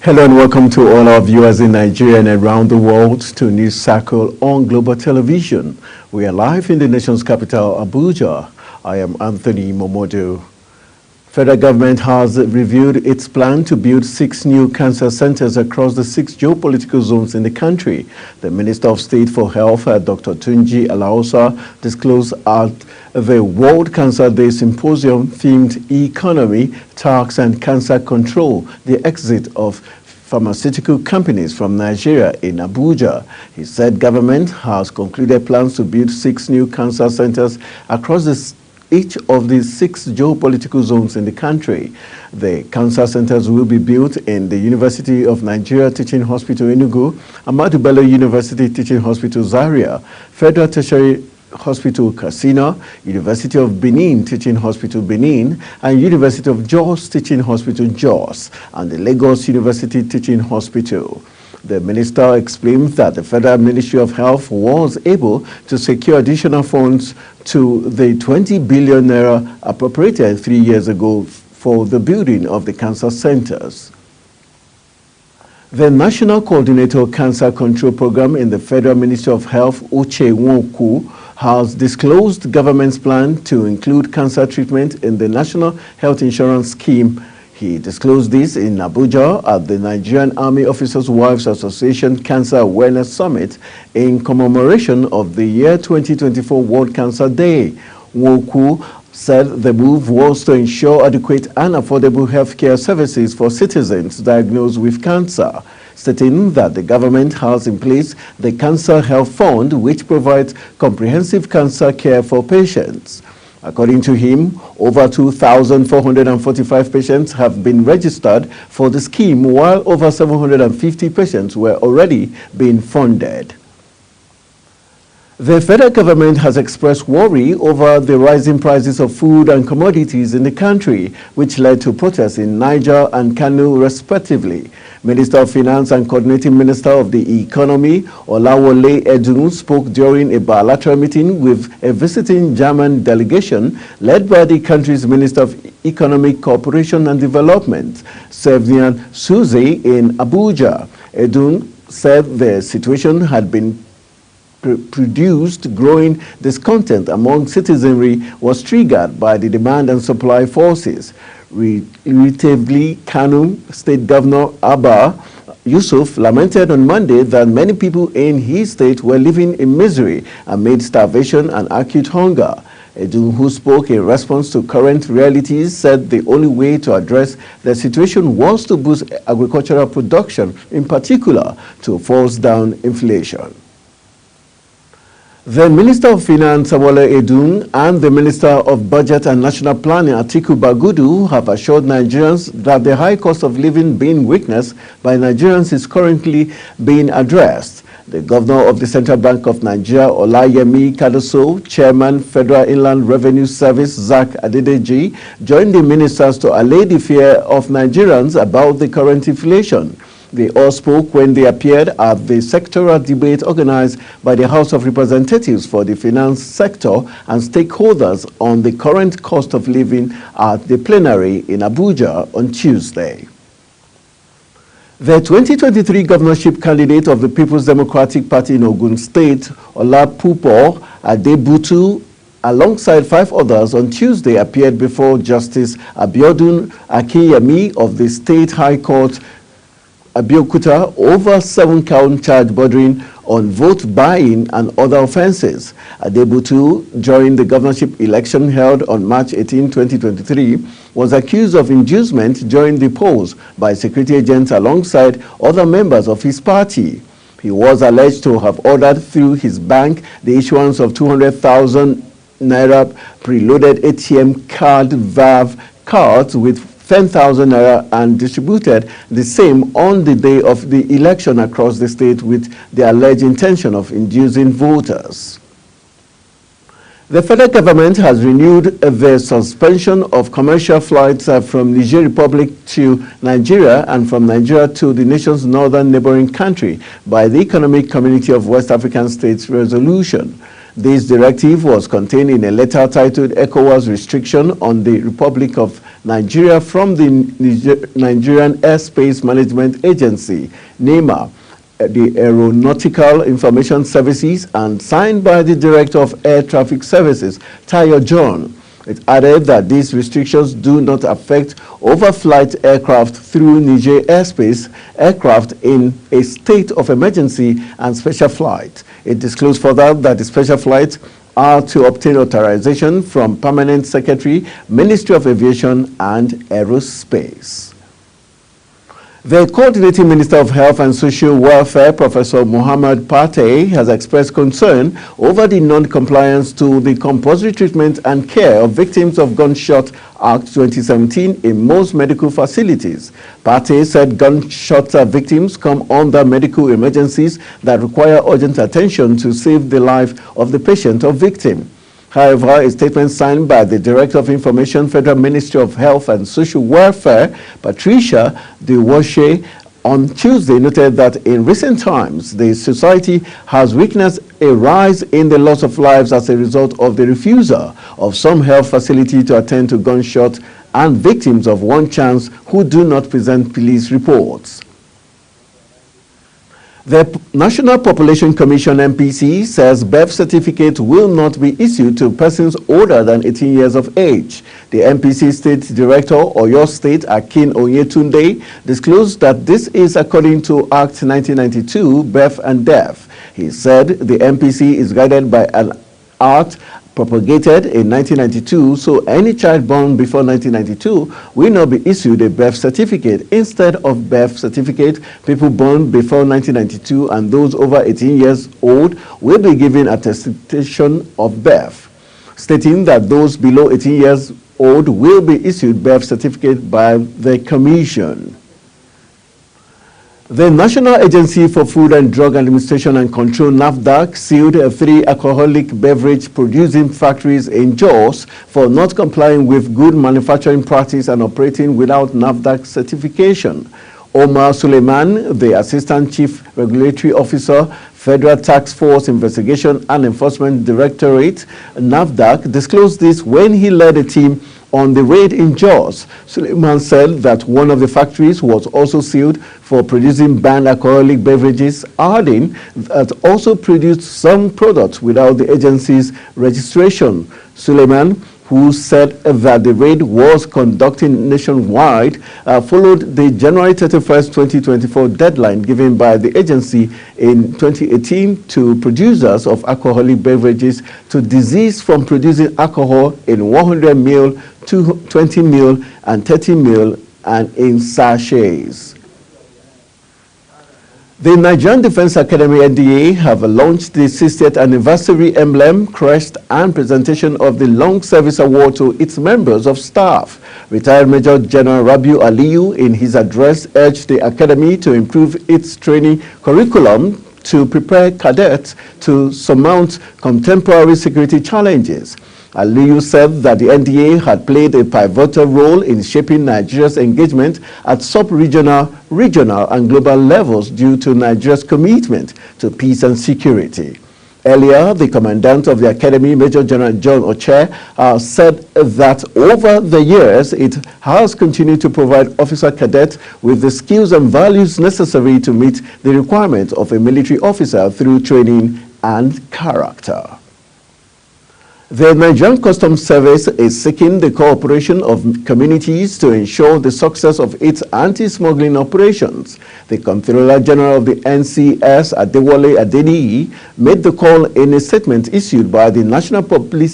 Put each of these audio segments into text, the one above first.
Hello and welcome to all our viewers in Nigeria and around the world to News Circle on Global Television. We are live in the nation's capital, Abuja. I am Anthony Momodu. Federal government has reviewed its plan to build 6 new cancer centers across the 6 geopolitical zones in the country. The Minister of State for Health, Dr. Tunji Alausa, disclosed at the World Cancer Day Symposium themed Economy, Tax and Cancer Control, the exit of pharmaceutical companies from Nigeria in Abuja. He said government has concluded plans to build 6 new cancer centers across each of the 6 geopolitical zones in the country. The cancer centers will be built in the University of Nigeria Teaching Hospital Enugu, Ahmadu Bello University Teaching Hospital Zaria, Federal Tertiary Hospital Katsina, University of Benin Teaching Hospital Benin, and University of Jos Teaching Hospital Jos, and the Lagos University Teaching Hospital. The minister explained that the Federal Ministry of Health was able to secure additional funds to the 20 billion naira appropriated 3 years ago for the building of the cancer centers. The National Coordinator Cancer Control Program in the Federal Ministry of Health, Uche Nwoku, has disclosed government's plan to include cancer treatment in the National Health Insurance Scheme. He disclosed this in Abuja at the Nigerian Army Officers' Wives Association Cancer Awareness Summit in commemoration of the year 2024 World Cancer Day. Nwoku said the move was to ensure adequate and affordable healthcare services for citizens diagnosed with cancer, stating that the government has in place the Cancer Health Fund, which provides comprehensive cancer care for patients. According to him, over 2,445 patients have been registered for the scheme, while over 750 patients were already being funded. The federal government has expressed worry over the rising prices of food and commodities in the country, which led to protests in Niger and Kano, respectively. Minister of Finance and Coordinating Minister of the Economy, Olawole Edun, spoke during a bilateral meeting with a visiting German delegation led by the country's Minister of Economic Cooperation and Development, Sevnian Suze, in Abuja. Edun said the situation had been produced growing discontent among citizenry was triggered by the demand and supply forces. Relatively, Kano State Governor Abba Yusuf lamented on Monday that many people in his state were living in misery amid starvation and acute hunger. Edun, who spoke in response to current realities, said the only way to address the situation was to boost agricultural production, in particular to force down inflation. The Minister of Finance, Olawole Edun, and the Minister of Budget and National Planning, Atiku Bagudu, have assured Nigerians that the high cost of living being witnessed by Nigerians is currently being addressed. The Governor of the Central Bank of Nigeria, Olayemi Kadoso, Chairman, Federal Inland Revenue Service, Zak Adedeji, joined the ministers to allay the fear of Nigerians about the current inflation. They all spoke when they appeared at the sectoral debate organized by the House of Representatives for the finance sector and stakeholders on the current cost of living at the plenary in Abuja on Tuesday. The 2023 governorship candidate of the People's Democratic Party in Ogun State, Olapupo Adebutu, alongside 5 others on Tuesday, appeared before Justice Abiodun Akinyemi of the State High Court Abeokuta over 7-count charge bordering on vote buying and other offenses. Adebutu, during the governorship election held on March 18, 2023, was accused of inducement during the polls by security agents alongside other members of his party. He was alleged to have ordered through his bank the issuance of 200,000 naira preloaded ATM card VAV cards with 10,000 naira and distributed the same on the day of the election across the state with the alleged intention of inducing voters. The federal government has renewed the suspension of commercial flights from Niger Republic to Nigeria and from Nigeria to the nation's northern neighboring country by the Economic Community of West African States resolution. This directive was contained in a letter titled ECOWAS Restriction on the Republic of Nigeria from the Nigerian Airspace Management Agency, NEMA, the Aeronautical Information Services, and signed by the Director of Air Traffic Services, Tayo John. It added that these restrictions do not affect overflight aircraft through Niger airspace, aircraft in a state of emergency, and special flight. It disclosed further that the special flights are to obtain authorization from Permanent Secretary, Ministry of Aviation and Aerospace. The Coordinating Minister of Health and Social Welfare, Professor Muhammad Pate, has expressed concern over the non-compliance to the compulsory treatment and care of victims of Gunshot Act 2017 in most medical facilities. Pate said gunshot victims come under medical emergencies that require urgent attention to save the life of the patient or victim. However, a statement signed by the Director of Information, Federal Ministry of Health and Social Welfare, Patricia Dewoshe, on Tuesday noted that in recent times, the society has witnessed a rise in the loss of lives as a result of the refusal of some health facility to attend to gunshot and victims of one chance who do not present police reports. The National Population Commission (NPC) says birth certificate will not be issued to persons older than 18 years of age. The NPC State Director, Oyo State, Akin Oyetunde, disclosed that this is according to Act 1992, Birth and Death. He said the NPC is guided by an act propagated in 1992, so any child born before 1992 will not be issued a birth certificate. Instead of birth certificate, people born before 1992 and those over 18 years old will be given attestation of birth, stating that those below 18 years old will be issued birth certificate by the Commission. The National Agency for Food and Drug Administration and Control, NAFDAC, sealed 3 alcoholic beverage producing factories in Jos for not complying with good manufacturing practice and operating without NAFDAC certification. Omar Suleiman, the Assistant Chief Regulatory Officer, Federal Task Force Investigation and Enforcement Directorate, NAFDAC, disclosed this when he led a team on the raid in Jos. Suleiman said that one of the factories was also sealed for producing banned alcoholic beverages, adding that also produced some products without the agency's registration. Suleiman, who said that the raid was conducted nationwide, followed the January 31st, 2024 deadline given by the agency in 2018 to producers of alcoholic beverages to desist from producing alcohol in 100 ml, 20 ml, and 30 ml, and in sachets. The Nigerian Defense Academy (NDA) have launched the 60th anniversary emblem, crest, and presentation of the Long Service Award to its members of staff. Retired Major General Rabiu Aliyu, in his address, urged the Academy to improve its training curriculum to prepare cadets to surmount contemporary security challenges. Aliyu said that the NDA had played a pivotal role in shaping Nigeria's engagement at sub-regional, regional, and global levels due to Nigeria's commitment to peace and security. Earlier, the Commandant of the Academy, Major General John Oche, said that over the years, it has continued to provide officer cadets with the skills and values necessary to meet the requirements of a military officer through training and character. The Nigerian Customs Service is seeking the cooperation of communities to ensure the success of its anti-smuggling operations. The Comptroller General of the NCS, Adewale Adeniyi, made the call in a statement issued by the National Public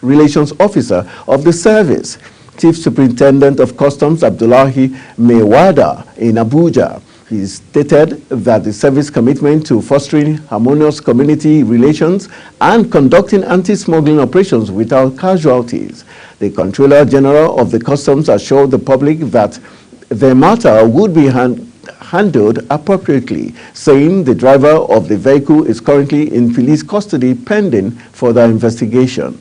Relations Officer of the service, Chief Superintendent of Customs Abdullahi Mewada, in Abuja. He stated that the service commitment to fostering harmonious community relations and conducting anti-smuggling operations without casualties. The Comptroller General of the Customs assured the public that the matter would be handled appropriately, saying the driver of the vehicle is currently in police custody pending further investigation.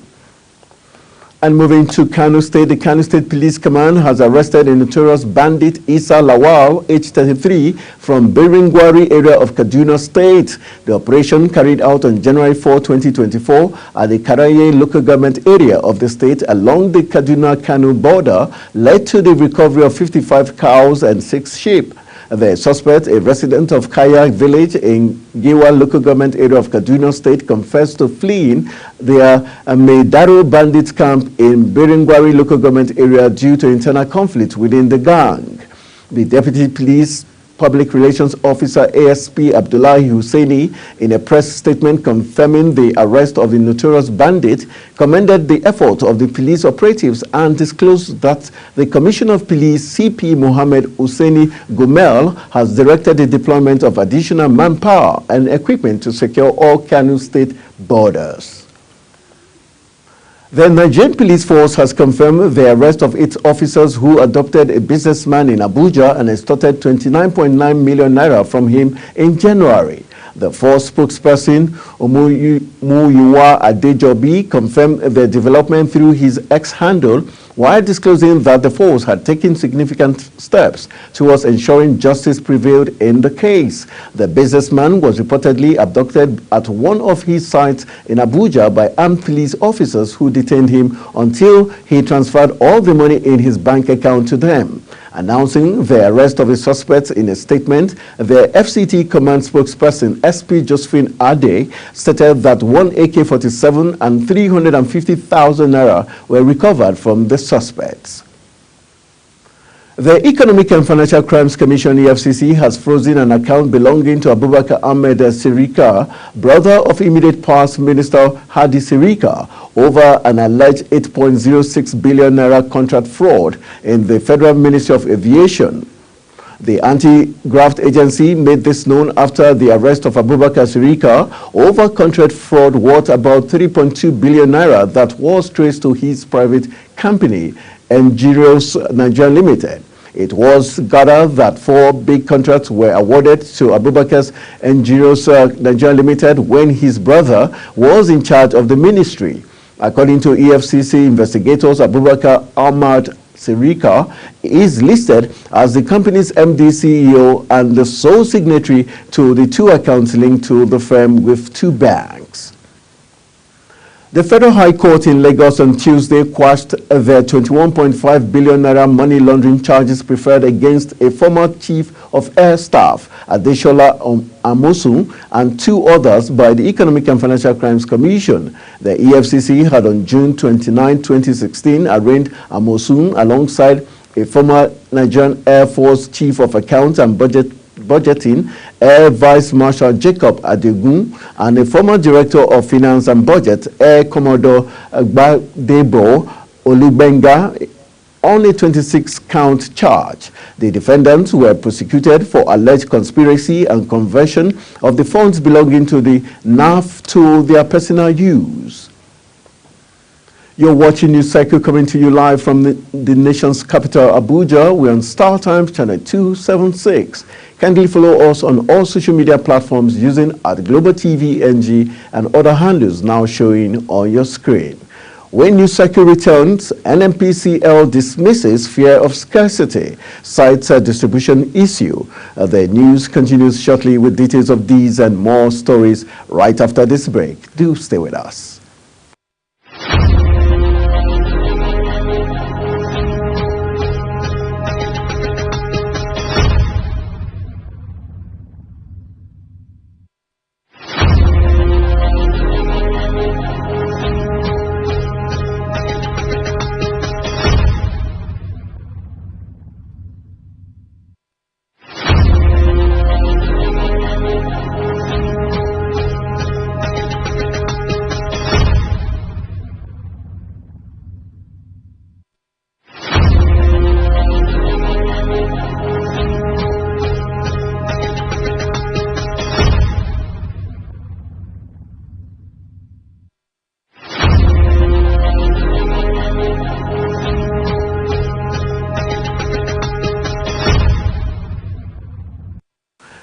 And moving to Kano State, the Kano State Police Command has arrested a notorious bandit Isa Lawal, age 33, from Biringwari area of Kaduna State. The operation, carried out on January 4, 2024 at the Karaye local government area of the state along the Kaduna-Kano border, led to the recovery of 55 cows and 6 sheep. The suspect, a resident of Kaya village in Giwa local government area of Kaduna State, confessed to fleeing their Meidaro bandit camp in Biringwari local government area due to internal conflict within the gang. The Deputy Police Public Relations Officer ASP Abdullahi Hussaini, in a press statement confirming the arrest of the notorious bandit, commended the effort of the police operatives and disclosed that the Commissioner of Police CP Mohammed Hussaini Gumel has directed the deployment of additional manpower and equipment to secure all Kano State borders. The Nigerian Police Force has confirmed the arrest of 8 officers who adopted a businessman in Abuja and extorted 29.9 million naira from him in January. The force spokesperson, Omuyuwa Adejobi, confirmed the development through his X-handle while disclosing that the force had taken significant steps towards ensuring justice prevailed in the case. The businessman was reportedly abducted at one of his sites in Abuja by armed police officers who detained him until he transferred all the money in his bank account to them. Announcing the arrest of the suspects in a statement, the FCT command spokesperson SP Josephine Ade stated that 1 AK-47 and 350,000 naira were recovered from the suspects. The Economic and Financial Crimes Commission (EFCC) has frozen an account belonging to Abubakar Ahmed Sirika, brother of immediate past Minister Hadi Sirika, over an alleged 8.06 billion naira contract fraud in the Federal Ministry of Aviation. The anti-graft agency made this known after the arrest of Abubakar Sirika over contract fraud worth about 3.2 billion naira that was traced to his private company, Engineers Nigeria Limited. It was gathered that 4 big contracts were awarded to Abubakar's Engineers Nigeria Limited when his brother was in charge of the ministry. According to EFCC investigators, Abubakar Ahmad Sirika is listed as the company's MD CEO and the sole signatory to the 2 accounts linked to the firm with 2 banks. The Federal High Court in Lagos on Tuesday quashed the 21.5 billion naira money laundering charges preferred against a former chief of air staff, Adeshola Amosun, and 2 others by the Economic and Financial Crimes Commission. The EFCC had on June 29, 2016, arraigned Amosun alongside a former Nigerian Air Force Chief of Accounts and Budgeting, Air Vice Marshal Jacob Adegun, and a former Director of Finance and Budget, Air Commodore Gbadebo Olubenga, on a 26-count charge. The defendants were prosecuted for alleged conspiracy and conversion of the funds belonging to the NAF to their personal use. You're watching News Cycle, coming to you live from the nation's capital, Abuja. We're on Star Times channel 276. Kindly follow us on all social media platforms using @GlobalTV NG and other handles now showing on your screen. When News Cycle returns, NNPCL dismisses fear of scarcity, cites a distribution issue. The news continues shortly with details of these and more stories right after this break. Do stay with us.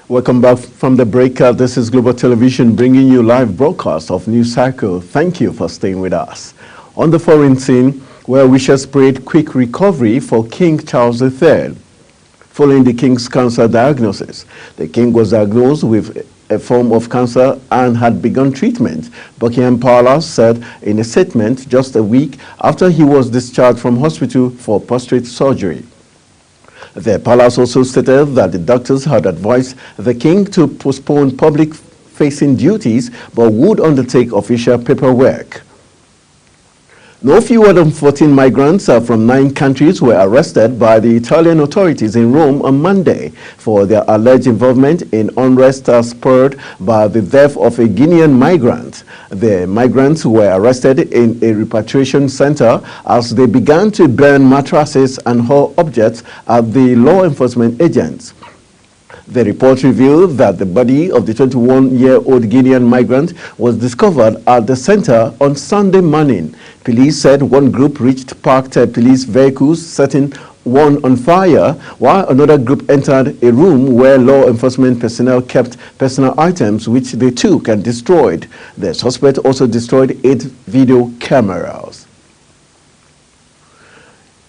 Welcome back from the break. This is Global Television bringing you live broadcast of News Cycle. Thank you for staying with us. On the foreign scene, well wishes prayed quick recovery for King Charles III. Following the King's cancer diagnosis, the King was diagnosed with a form of cancer and had begun treatment, Buckingham Palace said in a statement just a week after he was discharged from hospital for prostate surgery. The palace also stated that the doctors had advised the King to postpone public-facing duties but would undertake official paperwork. No fewer than 14 migrants from 9 countries were arrested by the Italian authorities in Rome on Monday for their alleged involvement in unrest spurred by the death of a Guinean migrant. The migrants were arrested in a repatriation center as they began to burn mattresses and hurl objects at the law enforcement agents. The report revealed that the body of the 21-year-old Guinean migrant was discovered at the center on Sunday morning. Police said one group reached parked police vehicles, setting one on fire, while another group entered a room where law enforcement personnel kept personal items which they took and destroyed. The suspect also destroyed 8 video cameras.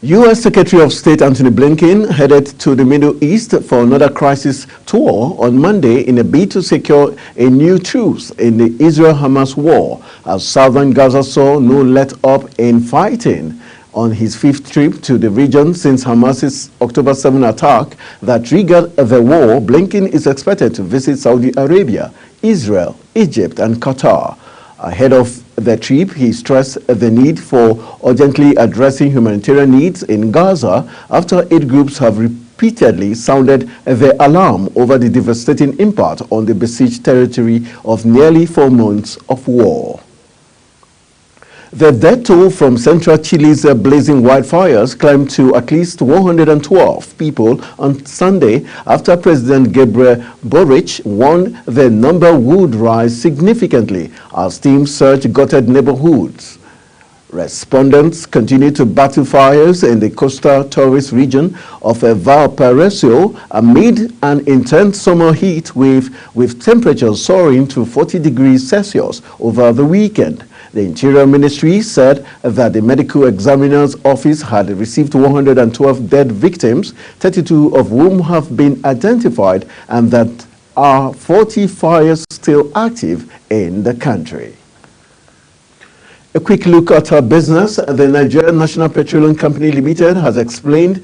U.S. Secretary of State Antony Blinken headed to the Middle East for another crisis tour on Monday in a bid to secure a new truce in the Israel-Hamas war, as southern Gaza saw no let-up in fighting. On his 5th trip to the region since Hamas's October 7 attack that triggered the war, Blinken is expected to visit Saudi Arabia, Israel, Egypt, and Qatar. Ahead of the trip, he stressed the need for urgently addressing humanitarian needs in Gaza after 8 groups have repeatedly sounded the alarm over the devastating impact on the besieged territory of nearly 4 months of war. The death toll from central Chile's blazing wildfires climbed to at least 112 people on Sunday after President Gabriel Boric warned the number would rise significantly as teams searched gutted neighborhoods. Respondents continue to battle fires in the coastal tourist region of Valparaiso amid an intense summer heat wave with temperatures soaring to 40 degrees Celsius over the weekend. The Interior Ministry said that the Medical Examiner's Office had received 112 dead victims, 32 of whom have been identified, and that are 40 fires still active in the country. A quick look at our business. The Nigerian National Petroleum Company Limited has explained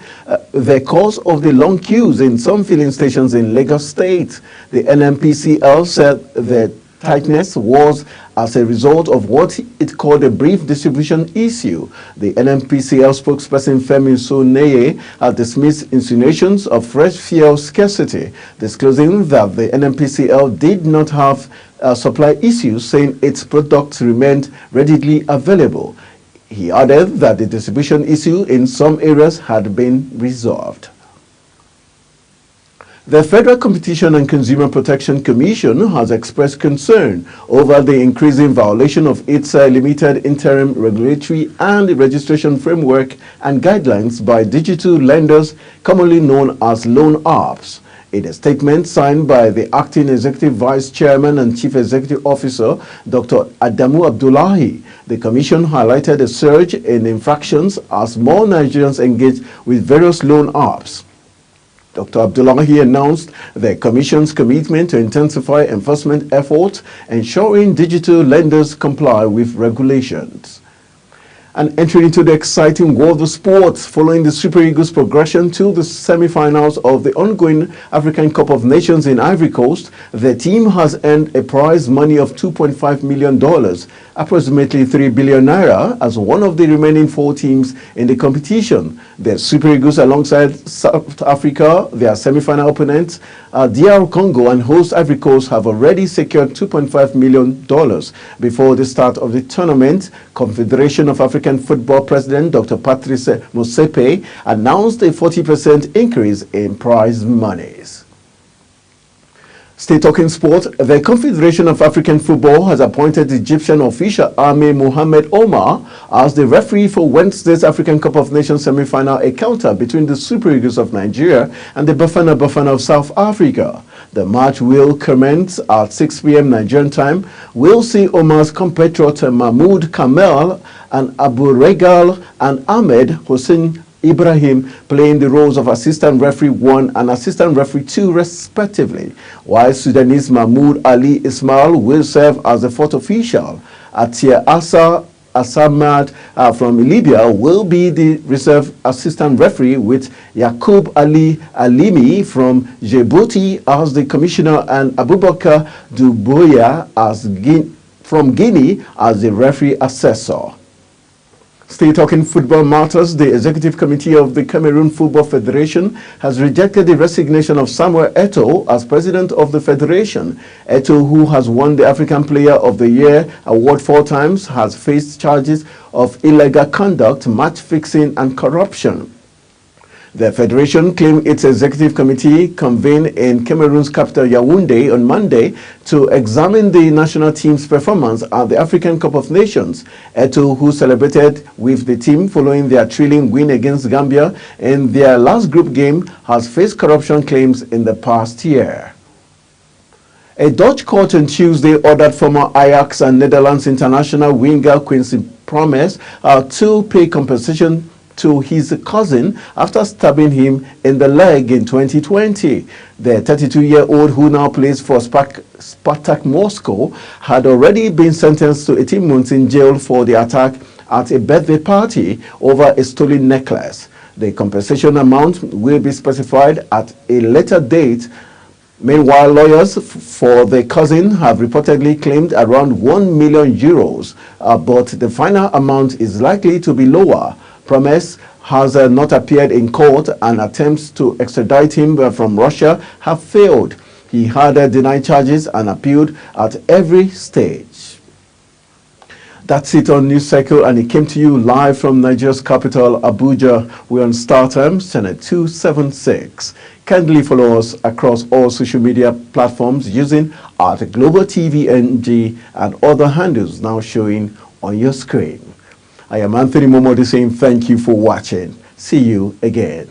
the cause of the long queues in some filling stations in Lagos State. The NNPCL said the tightness was as a result of what it called a brief distribution issue. The NNPCL spokesperson Femi Soneye has dismissed insinuations of fresh fuel scarcity, disclosing that the NNPCL did not have supply issues, saying its products remained readily available. He added that the distribution issue in some areas had been resolved. The Federal Competition and Consumer Protection Commission has expressed concern over the increasing violation of its limited interim regulatory and registration framework and guidelines by digital lenders, commonly known as loan apps. In a statement signed by the Acting Executive Vice Chairman and Chief Executive Officer, Dr. Adamu Abdullahi, the Commission highlighted a surge in infractions as more Nigerians engage with various loan apps. Dr. Abdullahi announced the Commission's commitment to intensify enforcement efforts, ensuring digital lenders comply with regulations. And entering into the exciting world of sports, following the Super Eagles' progression to the semi-finals of the ongoing African Cup of Nations in Ivory Coast, the team has earned a prize money of $2.5 million, approximately 3 billion naira, as one of the remaining 4 teams in the competition. The Super Eagles, alongside South Africa, their semi-final opponents, DR Congo and host Ivory Coast, have already secured $2.5 million before the start of the tournament. Confederation of African Football President Dr. Patrice Motsepe announced a 40% increase in prize monies. Stay talking sport. The Confederation of African Football has appointed Egyptian official Ahmed Mohamed Omar as the referee for Wednesday's African Cup of Nations semi-final encounter between the Super Eagles of Nigeria and the Bafana Bafana of South Africa. The match will commence at 6 p.m. Nigerian time. We'll see Oman's compatriot Mahmoud Kamel and Abu Regal and Ahmed Hossein Ibrahim playing the roles of assistant referee 1 and assistant referee 2 respectively, while Sudanese Mahmoud Ali Ismail will serve as the fourth official. Atia Asamad from Libya will be the reserve assistant referee, with Yakub Ali Alimi from Djibouti as the commissioner and Abubakar Duboya from Guinea as the referee assessor. Still talking football matters, the Executive Committee of the Cameroon Football Federation has rejected the resignation of Samuel Eto'o as president of the federation. Eto'o, who has won the African Player of the Year award 4 times, has faced charges of illegal conduct, match fixing and corruption. The federation claimed its executive committee convened in Cameroon's capital Yaoundé on Monday to examine the national team's performance at the African Cup of Nations. Eto'o, who celebrated with the team following their thrilling win against Gambia in their last group game, has faced corruption claims in the past year. A Dutch court on Tuesday ordered former Ajax and Netherlands international winger Quincy Promes to pay compensation to his cousin after stabbing him in the leg in 2020. The 32-year-old, who now plays for Spartak Moscow, had already been sentenced to 18 months in jail for the attack at a birthday party over a stolen necklace. The compensation amount will be specified at a later date. Meanwhile, lawyers for the cousin have reportedly claimed around €1 million, but the final amount is likely to be lower. Promes has not appeared in court, and attempts to extradite him from Russia have failed. He had denied charges and appealed at every stage. That's it on News Cycle, and it came to you live from Nigeria's capital, Abuja. We're on Star Times, channel 276. Kindly follow us across all social media platforms using @GlobalTVNG and other handles now showing on your screen. I am Anthony Momodi saying thank you for watching. See you again.